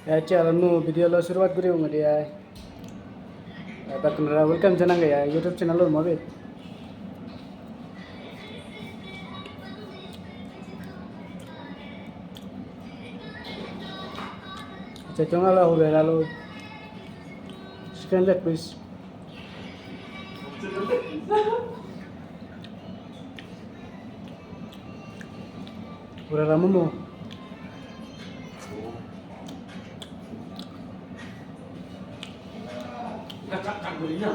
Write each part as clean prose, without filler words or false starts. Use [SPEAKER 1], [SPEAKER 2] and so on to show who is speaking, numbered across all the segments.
[SPEAKER 1] channel video lo suruat guri ngadi ay bakun welcome janang ya YouTube channel lo mobe cecong ala ho bela lo chicken leg piece pura ramu mo
[SPEAKER 2] Cắt của nhá.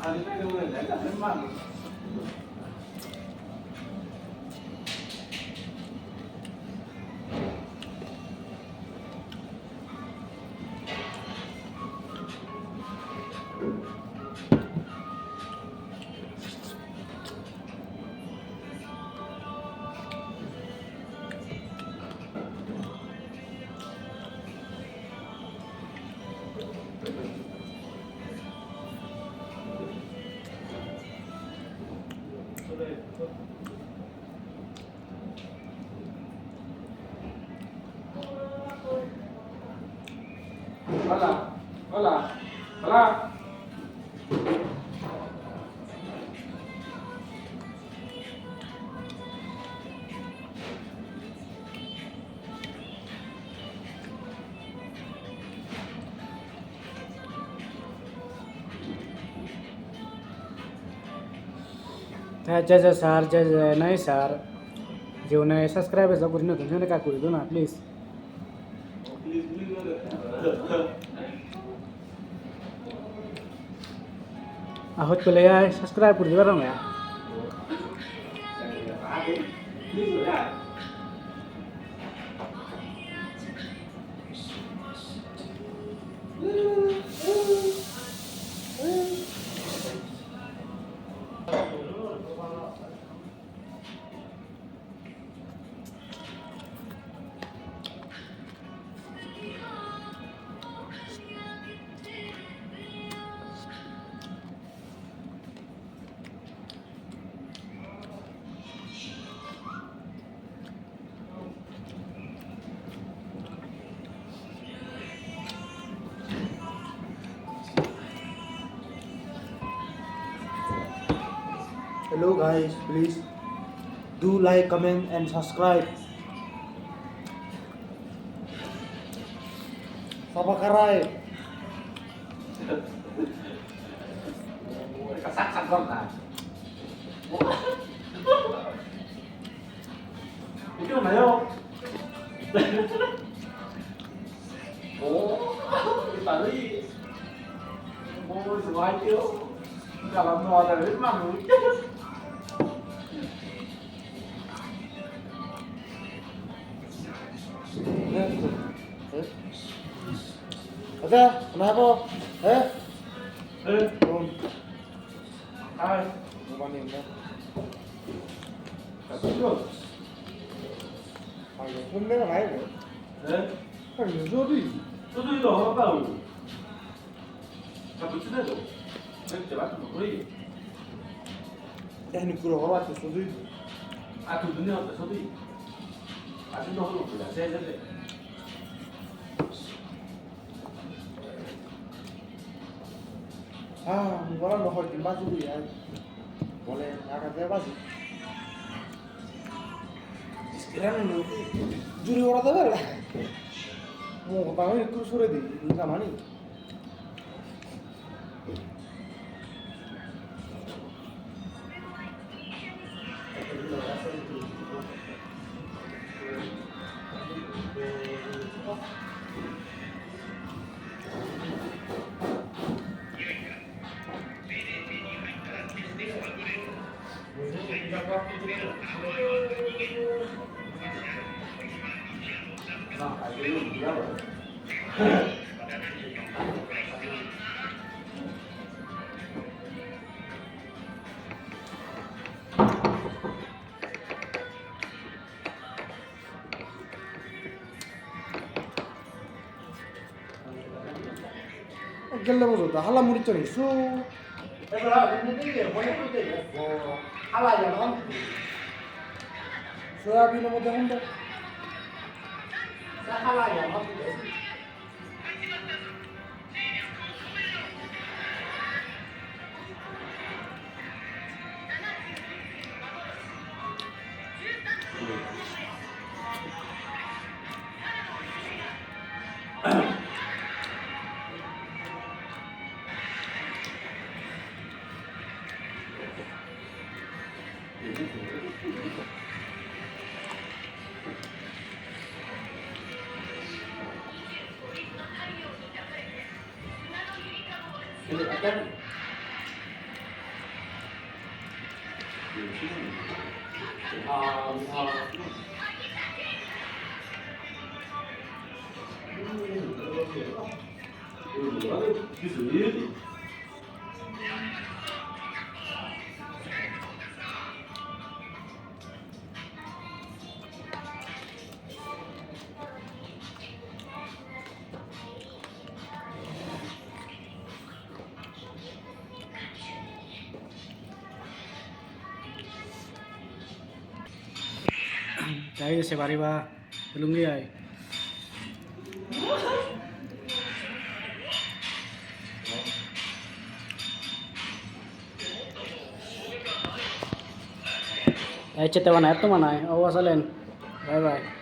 [SPEAKER 2] Anh thấy đâu này để là đến mặn. Hola, hola, hola.
[SPEAKER 1] jaj sar jaj nai sar jeuna subscribe sa kuri no tunjone ka kuri do na please ahot pele ya subscribe kuri dibar ya
[SPEAKER 3] Hello guys, please do like, comment and subscribe. Sabakaray.
[SPEAKER 2] Sắc con à. Cái chỗ này không? Ủa, cái tới. Ôi, xoay chưa? Cả làm nò là đến mặn rồi.
[SPEAKER 3] Ada, kenapa?
[SPEAKER 2] Hai.
[SPEAKER 3] Bukan ini.
[SPEAKER 2] Cảm ơn chưa?
[SPEAKER 3] Hôm nay là ngày rồi.
[SPEAKER 2] Đấy.
[SPEAKER 3] Phải rút đi.
[SPEAKER 2] Tôi đi rồi nó bảo. Cảm ơn chứ đấy rồi. Đấy, chỉ bắt một đi.
[SPEAKER 3] Ini kurang apa tu rút đi.
[SPEAKER 2] À, tụi nó phải đi. À, chúng nó không phải là xe rất đấy.
[SPEAKER 3] Ah, orang nak hoki baju ni ya. Boleh, akan saya baju. Sekarang ni juri orang tu lah. Mau tahu ni tu surat di, ni sama ni. Gelle bozo da hala muri chani su.
[SPEAKER 2] Eso la, ¿dónde te llevo? ¿Cuál es tu teléfono? A la llamada.
[SPEAKER 3] सोयाबीनमध्ये म्हणतो
[SPEAKER 2] Salah ya, maksudnya sih. Ini akan
[SPEAKER 1] Đấy xe bà đi ba lung đi này. Đấy chết tao này ép tao mà này, ô sao lên. Bye bye.